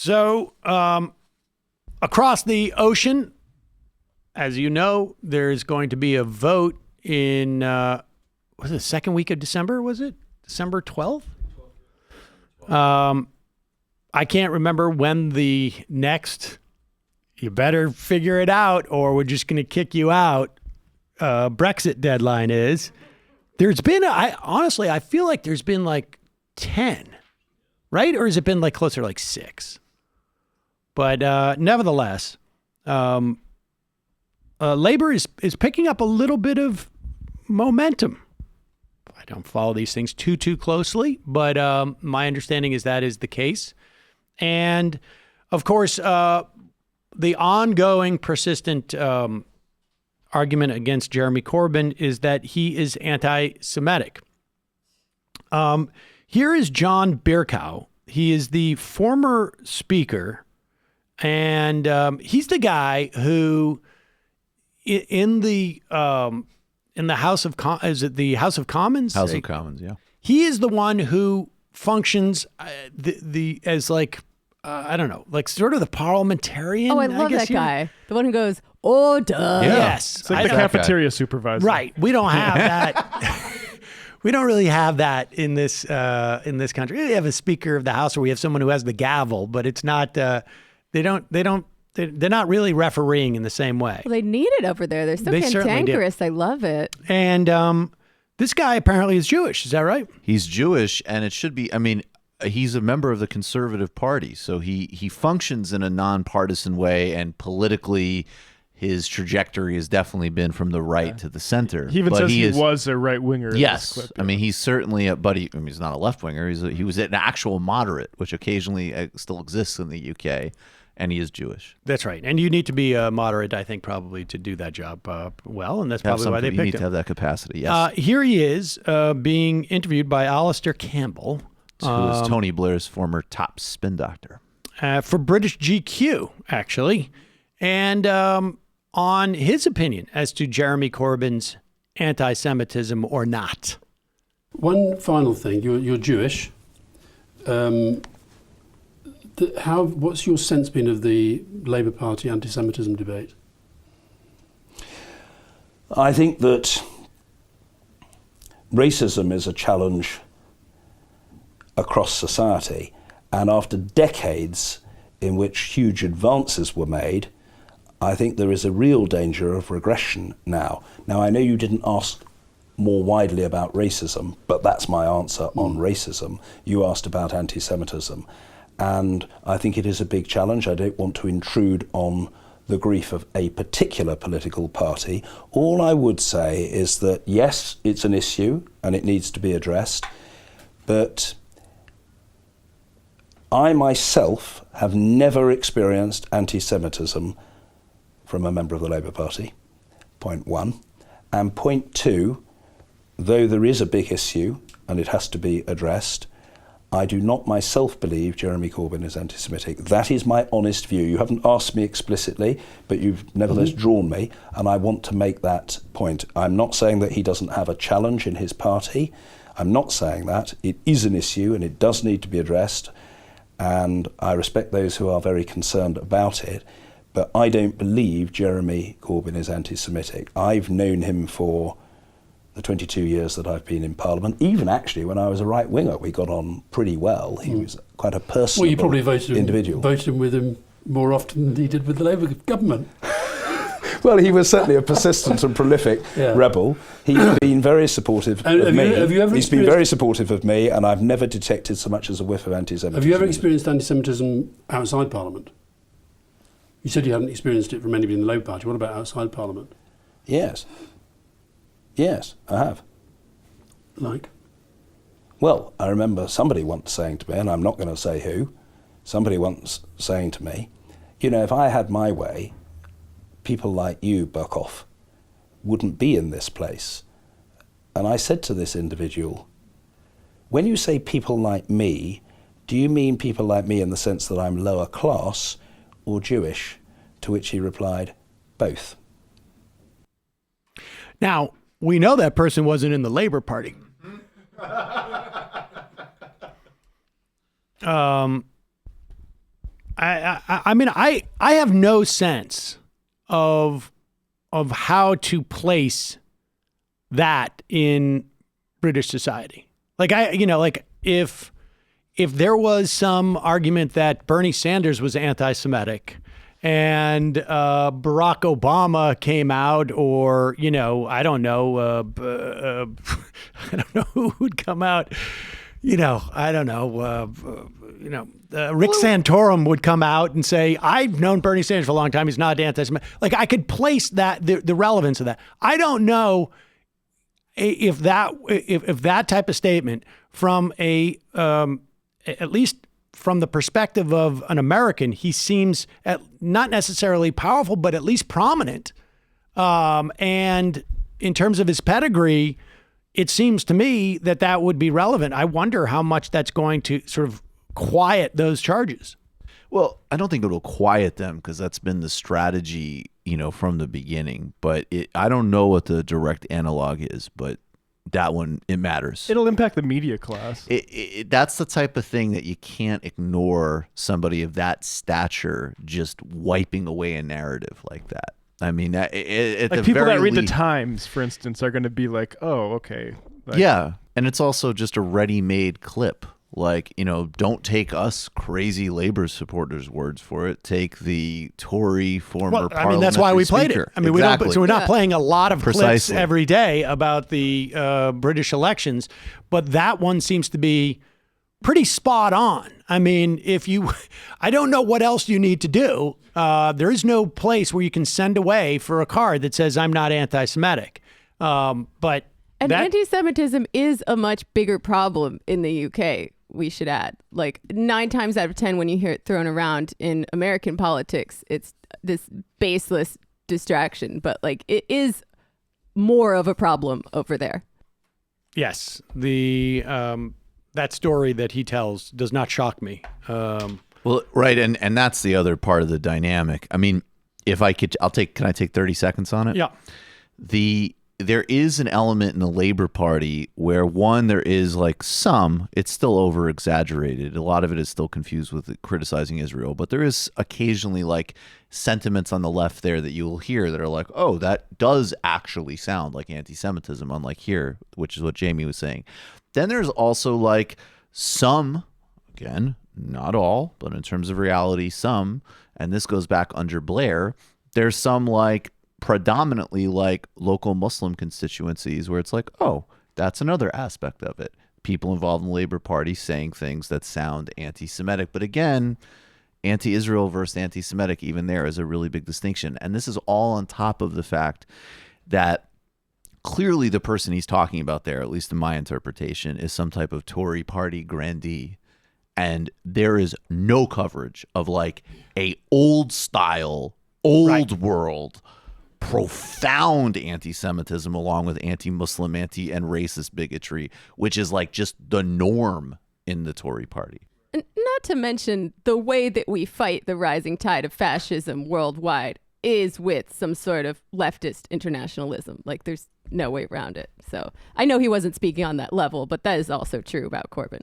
So across the ocean, as you know, there's going to be a vote in, was it the second week of December, was it? December 12th? I can't remember when the next, you better figure it out or we're just going to kick you out, Brexit deadline is. There's been, honestly, I feel like there's been like 10, right? Or has it been like closer to like 6? But nevertheless, Labor is picking up a little bit of momentum. I don't follow these things too closely, but my understanding is that is the case. And of course, the ongoing persistent argument against Jeremy Corbyn is that he is anti-Semitic. Here is John Bercow. He is the former speaker, and he's the guy who, in the House of is it the House of Commons? House of Commons, yeah. He is the one who functions as like I don't know, like sort of the parliamentarian. Oh, I love that guy. The one who goes, order. Yeah. Yes. It's like the cafeteria supervisor. Right. We don't have that. We don't really have that in this country. We have a Speaker of the House, or we have someone who has the gavel, but it's not. They're not really refereeing in the same way. Well, they need it over there. They're so cantankerous. I love it. And this guy apparently is Jewish. Is that right? He's Jewish, and it should be. I mean, he's a member of the Conservative Party, so he functions in a nonpartisan way, and politically, his trajectory has definitely been from the right to the center. He even says he was a right winger. Yes, clip, I mean he's certainly he's not a left winger. He was an actual moderate, which occasionally still exists in the UK. And he is Jewish. That's right. And you need to be a moderate, I think, probably to do that job well. And that's probably why they picked him. You need to have that capacity, yes. Here he is being interviewed by Alistair Campbell. Who is Tony Blair's former top spin doctor. For British GQ, actually. And on his opinion as to Jeremy Corbyn's anti-Semitism or not. One final thing. You're Jewish. What's your sense been of the Labour Party anti-Semitism debate? I think that racism is a challenge across society, and after decades in which huge advances were made, I think there is a real danger of regression now. Now, I know you didn't ask more widely about racism, but that's my answer on racism. You asked about anti-Semitism. And I think it is a big challenge. I don't want to intrude on the grief of a particular political party. All I would say is that, yes, it's an issue and it needs to be addressed, but I myself have never experienced anti-Semitism from a member of the Labour Party, point one. And point two, though there is a big issue and it has to be addressed, I do not myself believe Jeremy Corbyn is anti-Semitic. That is my honest view. You haven't asked me explicitly, but you've nevertheless drawn me, and I want to make that point. I'm not saying that he doesn't have a challenge in his party. I'm not saying that. It is an issue, and it does need to be addressed, and I respect those who are very concerned about it, but I don't believe Jeremy Corbyn is anti-Semitic. I've known him for the 22 years that I've been in Parliament. Even actually when I was a right winger, we got on pretty well. He was quite a personable individual. Well, you probably voted with him more often than he did with the Labour government. Well, he was certainly a persistent and prolific rebel. He's been very supportive of me. He's been very supportive of me, and I've never detected so much as a whiff of anti-Semitism. Have you ever experienced anti-Semitism outside Parliament? You said you hadn't experienced it from anybody in the Labour Party. What about outside Parliament? Yes. Yes, I have. Like? Well, I remember somebody once saying to me, and I'm not going to say who, somebody once saying to me, you know, if I had my way, people like you, Bercow, wouldn't be in this place. And I said to this individual, when you say people like me, do you mean people like me in the sense that I'm lower class or Jewish? To which he replied, both. Now, we know that person wasn't in the Labour Party. I mean, I have no sense of how to place that in British society. Like if there was some argument that Bernie Sanders was anti-Semitic and Barack Obama came out, or I don't know, I don't know who would come out. I don't know. Rick Santorum would come out and say, "I've known Bernie Sanders for a long time. He's not anti-Semitic." Like, I could place that the relevance of that. I don't know if that type of statement from at least from the perspective of an American, he seems not necessarily powerful, but at least prominent. And in terms of his pedigree, it seems to me that would be relevant. I wonder how much that's going to sort of quiet those charges. Well, I don't think it'll quiet them because that's been the strategy, from the beginning. But I don't know what the direct analog is, but that one, it matters. It'll impact the media class. That's the type of thing that you can't ignore somebody of that stature just wiping away a narrative like that. I mean, at the people very that read the least, Times, for instance, are going to be like, "Oh, okay." Yeah, and it's also just a ready-made clip. Like, don't take us crazy labor supporters' words for it. Take the Tory former parliamentary I mean, that's why we played speaker. it. I mean, exactly. we're not playing a lot of Precisely. clips every day about the British elections, but that one seems to be pretty spot on. I mean, I don't know what else you need to do. There is no place where you can send away for a card that says I'm not anti-Semitic. But anti-Semitism is a much bigger problem in the UK. We should add, like 9 times out of 10, when you hear it thrown around in American politics, it's this baseless distraction. But like, it is more of a problem over there. Yes, that story that he tells does not shock me. Well, right, and that's the other part of the dynamic. I mean, if I could, can I take 30 seconds on it? Yeah. There is an element in the Labor Party where, one, there is it's still over exaggerated. A lot of it is still confused with criticizing Israel, but there is occasionally sentiments on the left there that you will hear that are like, oh, that does actually sound like anti-Semitism, unlike here, which is what Jamie was saying. Then there's also some, again, not all, but in terms of reality, some, and this goes back under Blair, there's some predominantly local Muslim constituencies where it's oh, that's another aspect of it. People involved in the Labor Party saying things that sound anti-Semitic. But again, anti-Israel versus anti-Semitic, even there is a really big distinction. And this is all on top of the fact that clearly the person he's talking about there, at least in my interpretation, is some type of Tory party grandee. And there is no coverage of a old style, old world, profound anti-Semitism along with anti-Muslim, and racist bigotry, which is just the norm in the Tory party. Not to mention the way that we fight the rising tide of fascism worldwide is with some sort of leftist internationalism. There's no way around it. So I know he wasn't speaking on that level, but that is also true about Corbyn.